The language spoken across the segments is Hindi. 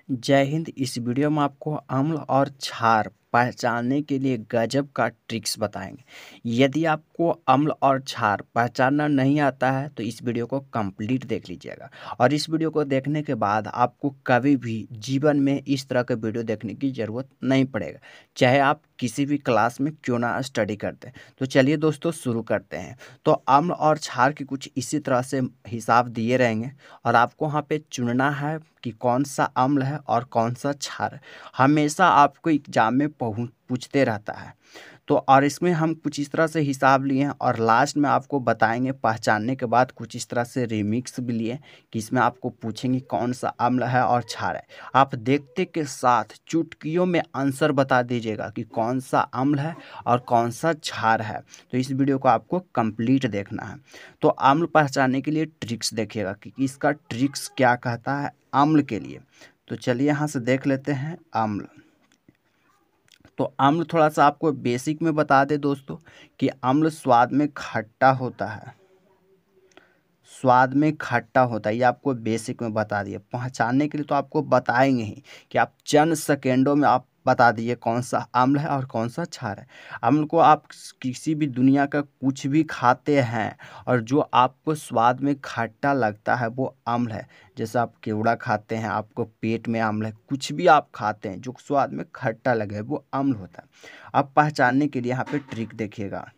जय हिंद। इस वीडियो में आपको अम्ल और क्षार पहचानने के लिए गजब का ट्रिक्स बताएंगे। यदि आपको अम्ल और क्षार पहचानना नहीं आता है तो इस वीडियो को कंप्लीट देख लीजिएगा। और इस वीडियो को देखने के बाद आपको कभी भी जीवन में इस तरह के वीडियो देखने की ज़रूरत नहीं पड़ेगा, चाहे आप किसी भी क्लास में क्यों ना स्टडी करते हैं। तो चलिए दोस्तों शुरू करते हैं। तो अम्ल और क्षार की कुछ इसी तरह से हिसाब दिए रहेंगे और आपको वहाँ पे चुनना है कि कौन सा अम्ल है और कौन सा क्षार है। हमेशा आपको एग्जाम में पूछते रहता है। तो और इसमें हम कुछ इस तरह से हिसाब लिए हैं और लास्ट में आपको बताएंगे पहचानने के बाद कुछ इस तरह से रिमिक्स भी लिए कि इसमें आपको पूछेंगे कौन सा अम्ल है और क्षार है। आप देखते के साथ चुटकियों में आंसर बता दीजिएगा कि कौन सा अम्ल है और कौन सा क्षार है। तो इस वीडियो को आपको कंप्लीट देखना है। तो अम्ल पहचानने के लिए ट्रिक्स देखिएगा कि इसका ट्रिक्स क्या कहता है अम्ल के लिए। तो चलिए यहाँ से देख लेते हैं अम्ल। तो अम्ल थोड़ा सा आपको बेसिक में बता दे दोस्तों कि अम्ल स्वाद में खट्टा होता है। स्वाद में खट्टा होता है, ये आपको बेसिक में बता दिए। पहचानने के लिए तो आपको बताएंगे ही कि आप चंद सेकेंडों में आप बता दिए कौन सा अम्ल है और कौन सा क्षार है। अम्ल को आप किसी भी दुनिया का कुछ भी खाते हैं और जो आपको स्वाद में खट्टा लगता है वो अम्ल है। जैसे आप केवड़ा खाते हैं, आपको पेट में अम्ल है, कुछ भी आप खाते हैं जो स्वाद में खट्टा लगे वो अम्ल होता है। अब पहचानने के लिए यहाँ पे ट्रिक देखिएगा,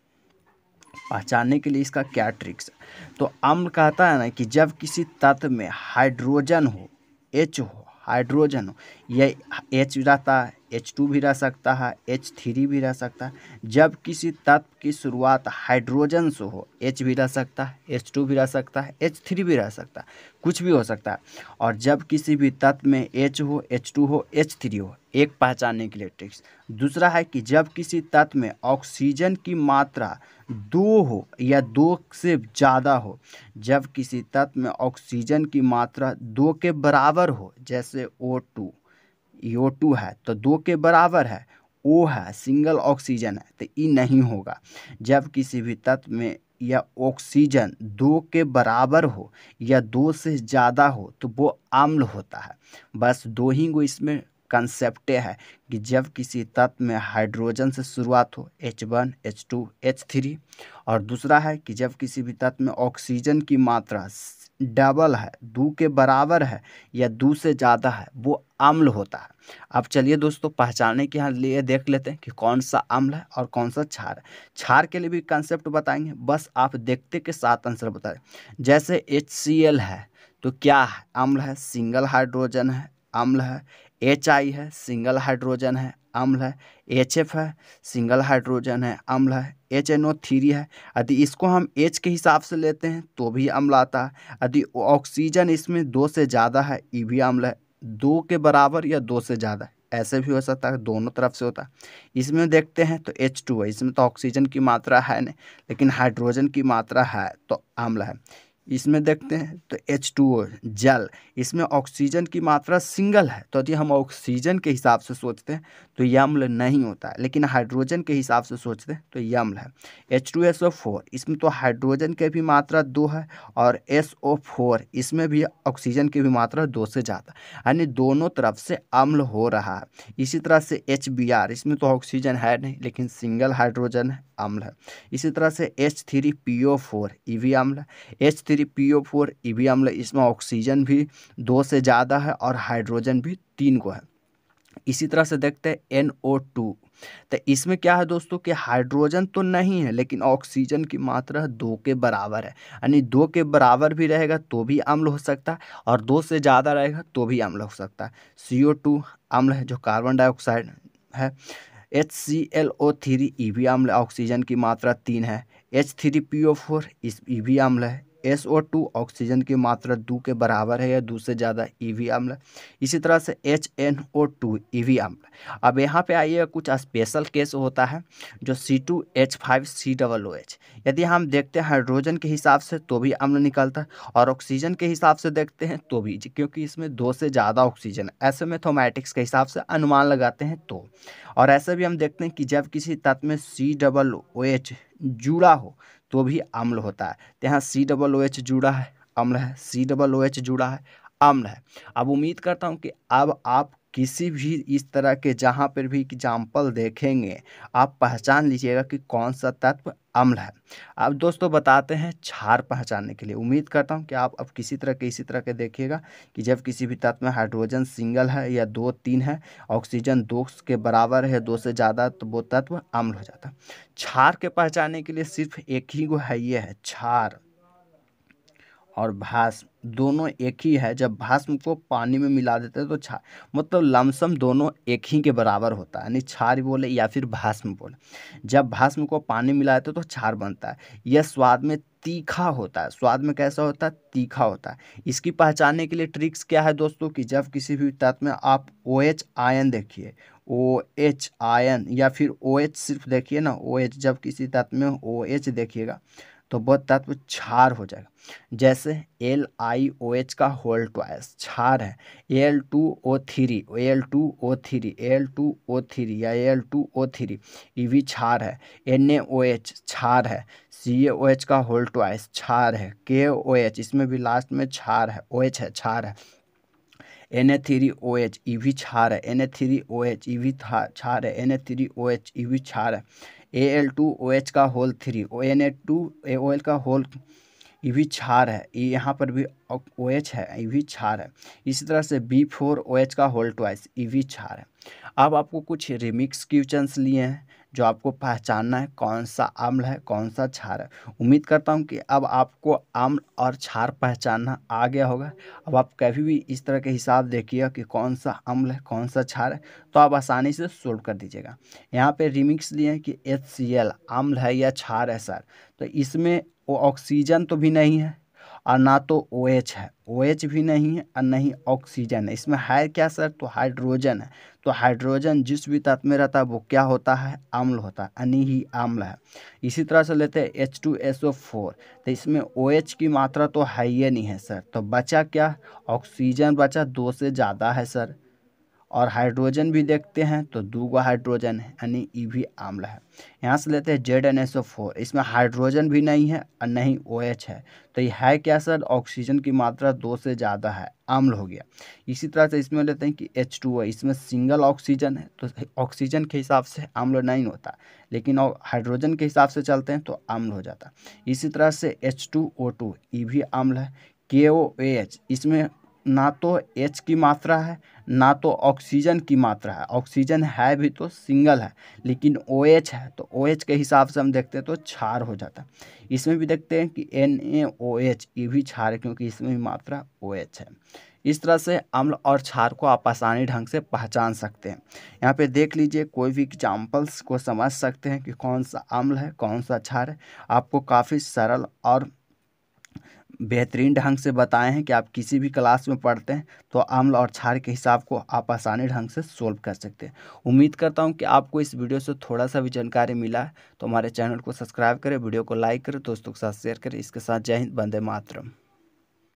पहचानने के लिए इसका क्या ट्रिक्स है। तो अम्ल कहता है ना कि जब किसी तत्व में हाइड्रोजन हो, H हो, हाइड्रोजन हो, यह H रहता है, H2 भी रह सकता है, H3 भी रह सकता है। जब किसी तत्व की शुरुआत हाइड्रोजन से हो, H भी रह सकता है, H2 भी रह सकता है, H3 भी रह सकता है, कुछ भी हो सकता है। और जब किसी भी तत्व में H हो, H2 हो, H3 हो, एक पहचानने के लिए ट्रिक्स। दूसरा है कि जब किसी तत्व में ऑक्सीजन की मात्रा 2 हो या 2 से ज़्यादा हो, जब किसी तत्व में ऑक्सीजन की मात्रा 2 के बराबर हो, जैसे O2, O2 है तो 2 के बराबर है, O है सिंगल ऑक्सीजन है तो E नहीं होगा। जब किसी भी तत्व में या ऑक्सीजन 2 के बराबर हो या 2 से ज़्यादा हो तो वो अम्ल होता है। बस दो ही गो इसमें कंसेप्ट है कि जब किसी तत्व में हाइड्रोजन से शुरुआत हो, H1, H2, H3, और दूसरा है कि जब किसी भी तत्व में ऑक्सीजन की मात्रा डबल है, 2 के बराबर है या 2 से ज़्यादा है, वो अम्ल होता है। अब चलिए दोस्तों पहचानने के लिए देख लेते हैं कि कौन सा अम्ल है और कौन सा क्षार है। क्षार के लिए भी कंसेप्ट बताएंगे, बस आप देखते के साथ आंसर बताएं। जैसे HCl है तो क्या है, अम्ल है, सिंगल हाइड्रोजन है, अम्ल है। HI है, सिंगल हाइड्रोजन है, अम्ल है। HF है, सिंगल हाइड्रोजन है, अम्ल है। HNO3 है, यदि इसको हम H के हिसाब से लेते हैं तो भी अम्ल आता है। यदि ऑक्सीजन इसमें 2 से ज़्यादा है, ये भी अम्ल है। 2 के बराबर या 2 से ज़्यादा, ऐसे भी हो सकता है, दोनों तरफ से होता है। इसमें देखते हैं तो H2 है, इसमें तो ऑक्सीजन की मात्रा है नहीं लेकिन हाइड्रोजन की मात्रा है तो अम्ल है। इसमें देखते हैं तो H2O जल, इसमें ऑक्सीजन की मात्रा सिंगल है तो यदि हम ऑक्सीजन के हिसाब से सोचते हैं तो ये अम्ल नहीं होता है, लेकिन हाइड्रोजन के हिसाब से सोचते हैं तो ये अम्ल है। H2SO4, इसमें तो हाइड्रोजन की भी मात्रा 2 है और SO4 इसमें भी ऑक्सीजन की भी मात्रा 2 से ज़्यादा, यानी दोनों तरफ से अम्ल हो रहा है। इसी तरह से HBr, इसमें तो ऑक्सीजन है नहीं लेकिन सिंगल हाइड्रोजन है, अम्ल है। इसी तरह से H3PO4, ये भी अम्ल है। H3PO4 ये भी अम्ल है, इसमें ऑक्सीजन भी 2 से ज़्यादा है और हाइड्रोजन भी 3 को है। इसी तरह से देखते हैं NO2, तो इसमें क्या है दोस्तों कि हाइड्रोजन तो नहीं है लेकिन ऑक्सीजन की मात्रा 2 के बराबर है, यानी 2 के बराबर भी रहेगा तो भी अम्ल हो सकता है और 2 से ज़्यादा रहेगा तो भी अम्ल हो सकता है। CO2 अम्ल है जो कार्बन डाइऑक्साइड है। HClO3 ये भी अम्ल, ऑक्सीजन की मात्रा 3 है। H3PO4 ये भी अम्ल है। SO2 ऑक्सीजन की मात्रा 2 के बराबर है या 2 से ज़्यादा, ये भी अम्ल है। इसी तरह से HNO2 ये भी अम्ल है। अब यहाँ पे आइए, कुछ स्पेशल केस होता है जो C2H5COOH, यदि हम देखते हैं हाइड्रोजन के हिसाब से तो भी अम्ल निकलता है और ऑक्सीजन के हिसाब से देखते हैं तो भी, क्योंकि इसमें 2 से ज़्यादा ऑक्सीजन है। ऐसे मैथमेटिक्स के हिसाब से अनुमान लगाते हैं तो। और ऐसे भी हम देखते हैं कि जब किसी तत्व में COOH जुड़ा हो तो भी अम्ल होता है। तो यहाँ COOH जुड़ा है, अम्ल है। COOH जुड़ा है, अम्ल है। अब उम्मीद करता हूँ कि अब आप किसी भी इस तरह के जहाँ पर भी एग्जाम्पल देखेंगे आप पहचान लीजिएगा कि कौन सा तत्व अम्ल है। अब दोस्तों बताते हैं क्षार पहचानने के लिए। उम्मीद करता हूँ कि आप अब इसी तरह के देखिएगा कि जब किसी भी तत्व में हाइड्रोजन सिंगल है या 2-3 है, ऑक्सीजन 2 के बराबर है, 2 से ज़्यादा, तो वो तत्व अम्ल हो जाता है। क्षार के पहचानने के लिए सिर्फ एक ही वो है, ये है क्षार और भस्म दोनों एक ही है। जब भस्म को पानी में मिला देते हैं तो क्षार मतलब लमसम दोनों एक ही के बराबर होता है, यानी क्षार बोले या फिर भस्म बोले। जब भस्म को पानी मिला देते हैं तो क्षार बनता है। यह स्वाद में तीखा होता है। स्वाद में कैसा होता है? तीखा होता है। इसकी पहचानने के लिए ट्रिक्स क्या है दोस्तों कि जब किसी भी तत्व में आप OH आयन देखिए, OH आयन या फिर OH सिर्फ देखिए ना, OH जब किसी तत्व में OH देखिएगा तो वह तत्व क्षार हो जाएगा। जैसे LiOH का होल ट्वाइस क्षार है, Al2O3 या Al2O3 ये भी क्षार है। NaOH क्षार है, CaOH का होल ट्वाइस क्षार है, KOH इसमें भी लास्ट में क्षार है, OH है, क्षार है। Na3OH ये भी क्षार है, Na3OH ये भी क्षार है, Na3OH ये भी क्षार है। Al2OH का होल 3 Na2AOL का होल ये भी क्षार है, ये यहाँ पर भी OH है, ये भी क्षार है। इसी तरह से B4OH का होल ट्वाइस ये भी क्षार है। अब आपको कुछ रिमिक्स क्वेश्चंस लिए हैं जो आपको पहचानना है कौन सा अम्ल है कौन सा क्षार है। उम्मीद करता हूँ कि अब आपको अम्ल और क्षार पहचानना आ गया होगा। अब आप कभी भी इस तरह के हिसाब देखिएगा कि कौन सा अम्ल है कौन सा क्षार है तो आप आसानी से सोल्व कर दीजिएगा। यहाँ पे रिमिक्स लिए हैं कि HCl अम्ल है या क्षार है सर, तो इसमें वो ऑक्सीजन तो भी नहीं है और ना तो OH है, OH भी नहीं है और नहीं ऑक्सीजन है। इसमें है क्या सर? तो हाइड्रोजन है। तो हाइड्रोजन जिस भी तत्व में रहता है वो क्या होता है? अम्ल होता है, यानी ही अम्ल है। इसी तरह से लेते हैं H2SO4, तो इसमें OH की मात्रा तो है ही नहीं है सर, तो बचा क्या? ऑक्सीजन बचा, 2 से ज़्यादा है सर। और हाइड्रोजन भी देखते हैं तो 2 हाइड्रोजन है, यानी ये भी अम्ल है। यहाँ से लेते हैं ZnSO4, इसमें हाइड्रोजन भी नहीं है और नहीं OH है, तो ये है क्या सर? ऑक्सीजन की मात्रा 2 से ज़्यादा है, अम्ल हो गया। इसी तरह से इसमें लेते हैं कि H2O, इसमें सिंगल ऑक्सीजन है तो ऑक्सीजन के हिसाब से अम्ल नहीं होता, लेकिन हाइड्रोजन के हिसाब से चलते हैं तो अम्ल हो जाता। इसी तरह से H2O2 ये भी अम्ल है। KOH इसमें ना तो H की मात्रा है ना तो ऑक्सीजन की मात्रा है, ऑक्सीजन है भी तो सिंगल है, लेकिन OH है तो OH के हिसाब से हम देखते हैं तो क्षार हो जाता है। इसमें भी देखते हैं कि NaOH ये भी क्षार है क्योंकि इसमें भी मात्रा OH है। इस तरह से अम्ल और क्षार को आप आसानी ढंग से पहचान सकते हैं। यहाँ पे देख लीजिए, कोई भी एग्जाम्पल्स को समझ सकते हैं कि कौन सा अम्ल है कौन सा क्षार है। आपको काफ़ी सरल और बेहतरीन ढंग से बताए हैं कि आप किसी भी क्लास में पढ़ते हैं तो अम्ल और क्षार के हिसाब को आप आसानी ढंग से सोल्व कर सकते हैं। उम्मीद करता हूं कि आपको इस वीडियो से थोड़ा सा भी जानकारी मिला है, तो हमारे चैनल को सब्सक्राइब करें, वीडियो को लाइक करें, दोस्तों के साथ शेयर करें। इसके साथ जय हिंद, वंदे मातरम।